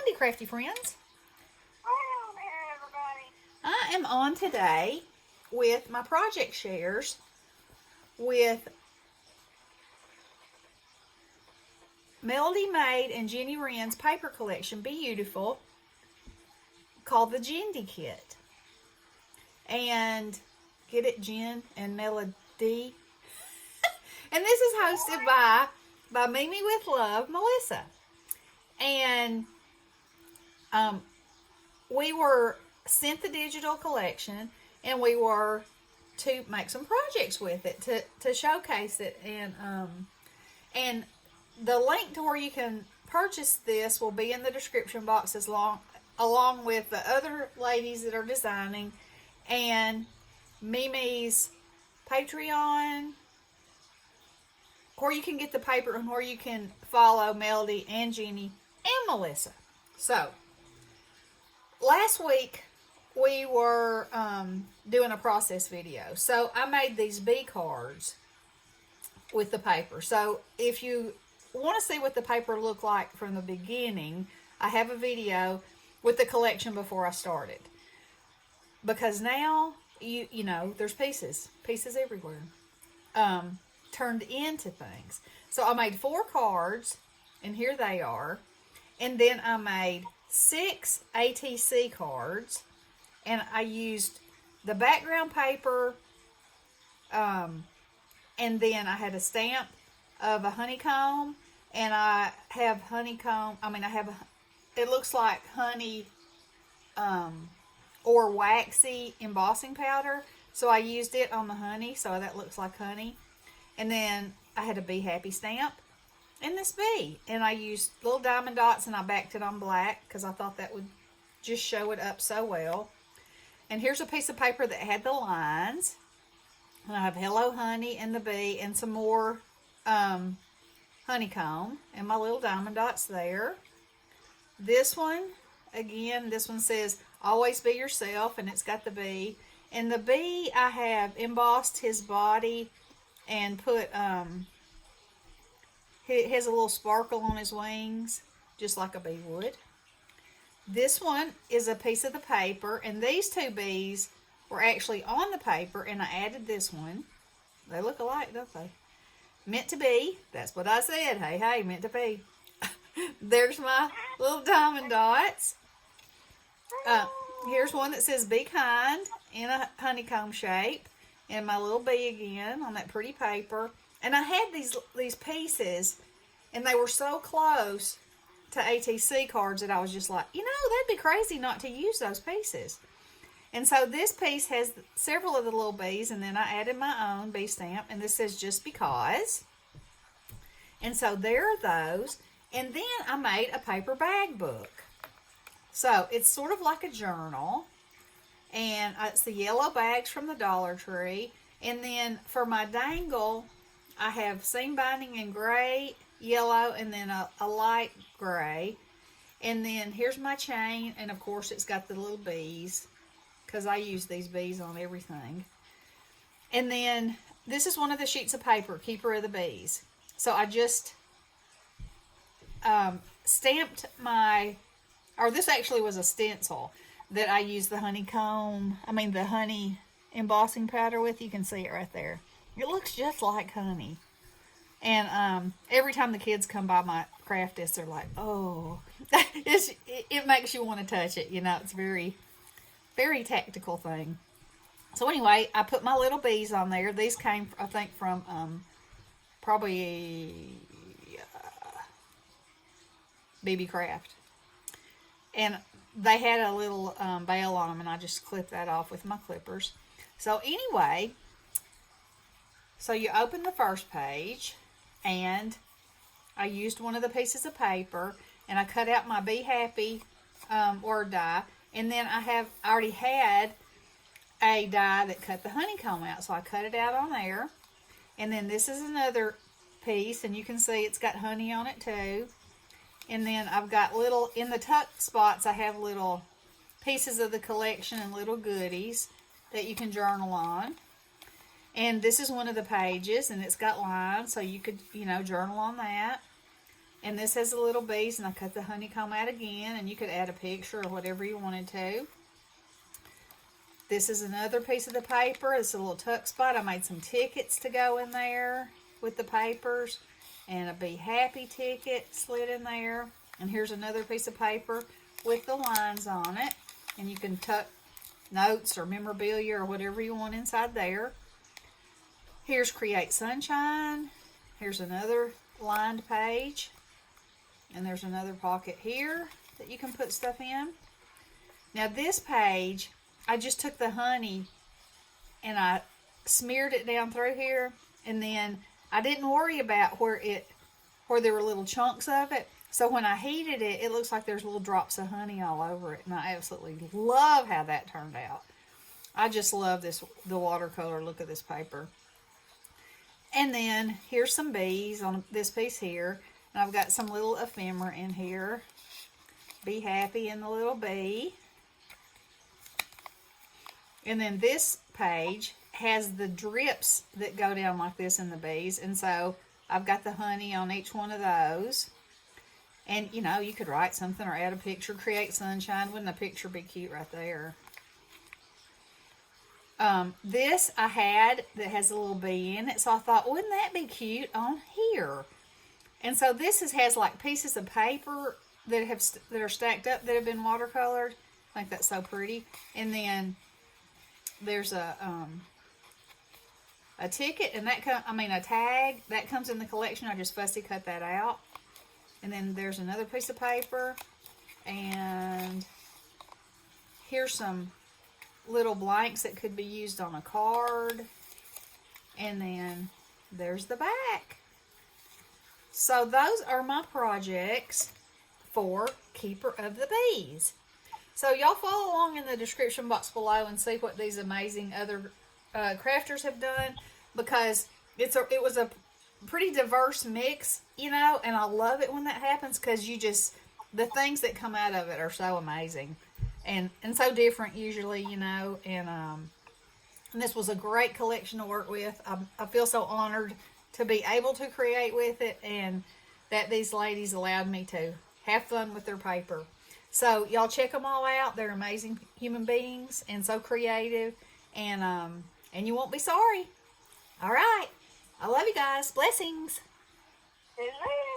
Monday, crafty friends. Hello there, everybody. I am on today with my project shares with Melody Maid and Jenny Wren's paper collection, Beautiful, called the Jindy Kit. And get it, Jen and Melody. And this is hosted by Mimi with Love, Melissa. And we were sent the digital collection, and we were to make some projects with it to showcase it. And the link to where you can purchase this will be in the description box along with the other ladies that are designing and Mimi's Patreon, where you can get the paper and where you can follow Melody and Jenny and Melissa. So, last week we were doing a process video. So, I made these bee cards with the paper. So, if you want to see what the paper looked like from the beginning, I have a video with the collection before I started. Because now, you know, there's pieces everywhere. Turned into things. So I made 4 cards, and here they are. And then I made 6 ATC cards, and I used the background paper, and then I had a stamp of a honeycomb, and I have it looks like honey, or waxy embossing powder. So I used it on the honey, so that looks like honey. And then I had a Be Happy stamp and this bee. And I used little diamond dots, and I backed it on black because I thought that would just show it up so well. And here's a piece of paper that had the lines. And I have Hello Honey and the bee and some more honeycomb and my little diamond dots there. This one, again, this one says Always Be Yourself, and it's got the bee. And the bee, I have embossed his body and put, it has a little sparkle on his wings, just like a bee would. This one is a piece of the paper, and these 2 bees were actually on the paper, and I added this one. They look alike, don't they? Meant to be. That's what I said. Hey, hey, meant to be. There's my little diamond dots. Here's one that says Be Kind in a honeycomb shape. And my little bee again on that pretty paper. And I had these pieces, and they were so close to ATC cards that I was just like, you know, that'd be crazy not to use those pieces. And so this piece has several of the little bees, and then I added my own bee stamp, and this says Just Because. And so there are those. And then I made a paper bag book. So it's sort of like a journal. And it's the yellow bags from the Dollar Tree. And then for my dangle, I have seam binding in gray, yellow, and then a light gray. And then here's my chain. And of course it's got the little bees, because I use these bees on everything. And then this is one of the sheets of paper, Keeper of the Bees. So I just stamped this actually was a stencil that I used the honey embossing powder with. You can see it right there. It looks just like honey. And every time the kids come by my craft desk, they're like, oh, it makes you want to touch it. You know, it's very, very tactical thing. So anyway, I put my little bees on there. These came, I think, from probably BB Craft. And they had a little bail on them, and I just clipped that off with my clippers. So anyway, so you open the first page, and I used one of the pieces of paper, and I cut out my Be Happy word die, and then I already had a die that cut the honeycomb out, so I cut it out on there. And then this is another piece, and you can see it's got honey on it too. And then I've got little, in the tuck spots, I have little pieces of the collection and little goodies that you can journal on. And this is one of the pages, and it's got lines, so you could, journal on that. And this has the little bees, and I cut the honeycomb out again, and you could add a picture or whatever you wanted to. This is another piece of the paper. It's a little tuck spot. I made some tickets to go in there with the papers, and a Be Happy ticket slid in there. And here's another piece of paper with the lines on it, and you can tuck notes or memorabilia or whatever you want inside there. Here's Create Sunshine. Here's another lined page. And there's another pocket here that you can put stuff in. Now this page, I just took the honey and I smeared it down through here, and then I didn't worry about where there were little chunks of it. So when I heated it, it looks like there's little drops of honey all over it, and I absolutely love how that turned out. I just love the watercolor look of this paper. And then here's some bees on this piece here. And I've got some little ephemera in here. Be Happy and the little bee. And then this page has the drips that go down like this in the bees. And so I've got the honey on each one of those. And, you know, you could write something or add a picture. Create Sunshine. Wouldn't a picture be cute right there? This I had that has a little bee in it. So I thought, wouldn't that be cute on here? And so this has like pieces of paper that are stacked up that have been watercolored. I think that's so pretty. And then there's a ticket, and a tag that comes in the collection. I just fussy cut that out. And then there's another piece of paper, and here's some little blanks that could be used on a card. And then there's the back. So those are my projects for Keeper of the Bees. So y'all follow along in the description box below and see what these amazing other crafters have done, because it was a pretty diverse mix, you know, and I love it when that happens, because the things that come out of it are so amazing and so different usually, you know, and this was a great collection to work with. I feel so honored to be able to create with it, and that these ladies allowed me to have fun with their paper. So y'all check them all out. They're amazing human beings and so creative, and you won't be sorry. All right. I love you guys. Blessings. Hello.